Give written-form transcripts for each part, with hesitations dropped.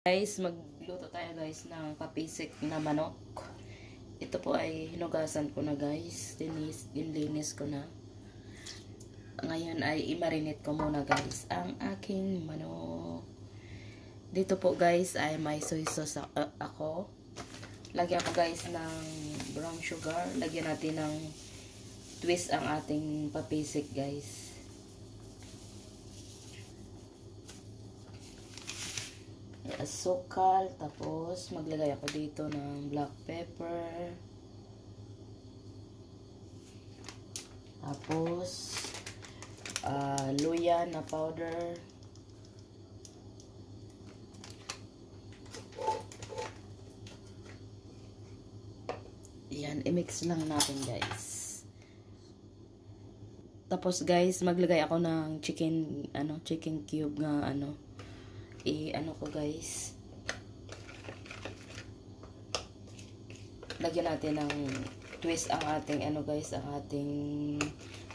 Guys, magluto tayo guys ng papisik na manok. Ito po ay hinugasan ko na guys. Dinlinis ko na. Ngayon ay i-marinate ko muna guys ang aking manok. Dito po guys ay may soy sauce ako. Lagyan ko guys ng brown sugar. Lagyan natin ng twist ang ating papisik guys. Asukal, tapos maglagay ako dito ng black pepper, tapos luya na powder, yan, i-mix lang natin guys. Tapos guys, maglagay ako ng chicken cube nga ko guys. Lagyan natin ng twist ang ating guys, ang ating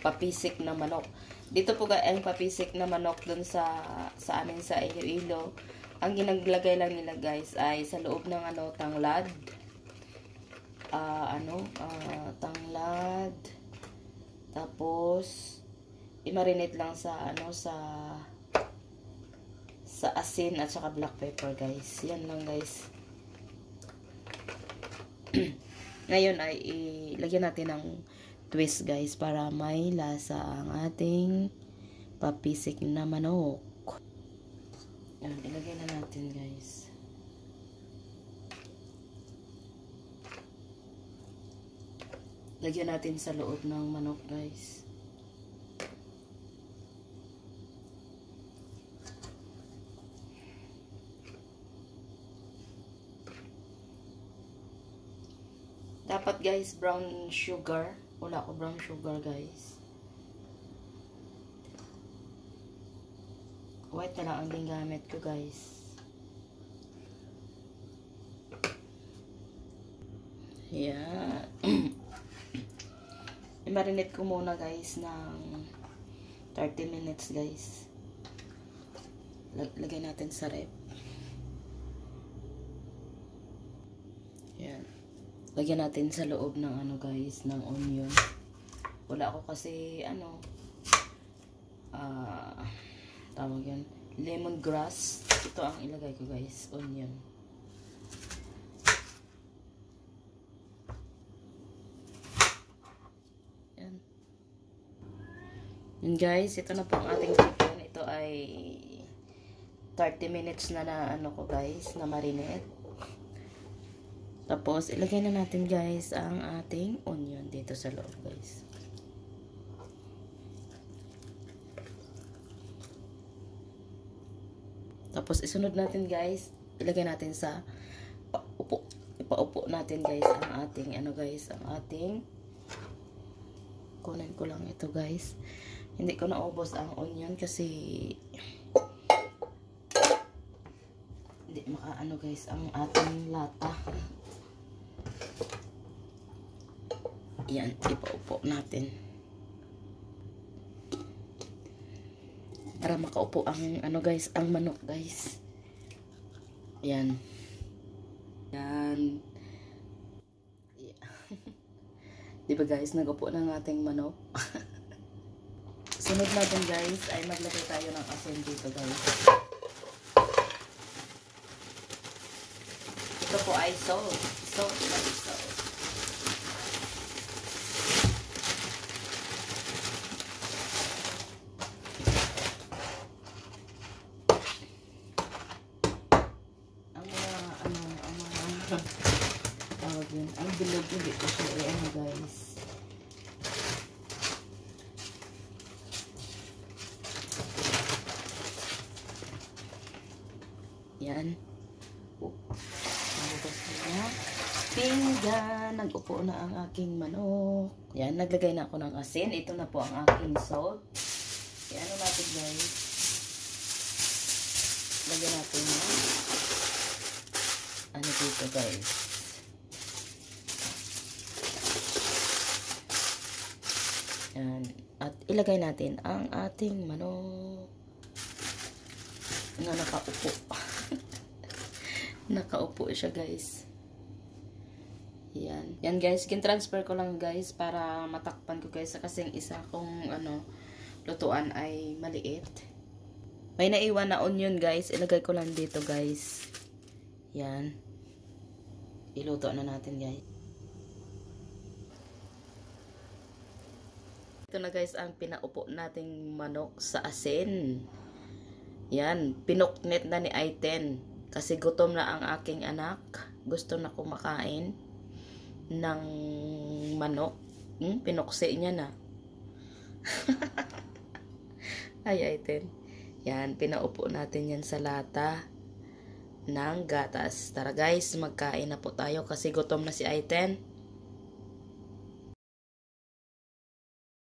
papisik na manok. Dito po guys, ang papisik na manok dun sa amin sa Iloilo. Ang ginaglagay lang nila guys ay sa loob ng tanglad. Tanglad. Tapos i-marinate lang sa asin at saka black pepper guys. Yan lang guys. Ngayon ay ilagyan natin ng twist guys para may lasa ang ating papisik na manok. Yan, ilagay na natin guys. Lagyan natin sa loob ng manok guys. Dapat guys, brown sugar. Wala ko brown sugar guys. White na lang ang gingamit ko guys. Yeah. I-marinate ko muna guys ng 30 minutes guys. Lagay natin sa rep. Yan. Lagyan natin sa loob ng guys, ng onion. Wala ako kasi tawag yan, lemongrass. Ito ang ilagay ko guys, onion. Yan. Yan guys, ito na po ang ating chicken. Ito ay 30 minutes na ko guys, na marinate. Tapos, ilagay na natin guys ang ating onion dito sa loob guys. Tapos, isunod natin guys. Ilagay natin sa paupo. Ipaupo natin guys ang ating ang ating kunin ko lang ito guys. Hindi ko naubos ang onion kasi hindi guys ang ating lata. Yan, ipaupo natin. Para makaupo ang guys, ang manok guys. Yan. Yan. Yeah. Diba guys, nagupo ng ating manok. Sunod natin guys, ay maglagay tayo ng asin dito guys. Ito po ay salt. Salt. Tawag yun. Ang bilog hindi ko siya guys. Yan. Nabukas na. Pinggan. Nag-upo na ang aking manok. Yan. Naglagay na ako ng asin. Ito na po ang aking salt. Yan. Natin guys. Lagyan natin na dito guys. Yan. At ilagay natin ang ating manok na nakaupo. Nakaupo siya guys. Yan. Yan guys, kin-transfer ko lang guys para matakpan ko guys kasi yung isa kong lutuan ay maliit. May naiwan na onion guys, ilagay ko lang dito guys. Yan. Iluto na natin guys. Ito na guys ang pinaupo nating manok sa asin. Yan, pinuknit na ni Aiten kasi gutom na ang aking anak. Gusto na kumakain ng manok. Pinukse niya na. Ay, Aiten. Yan, pinaupo natin yan sa lata ng gatas. Tara guys, magkain na po tayo kasi gutom na si Aiten.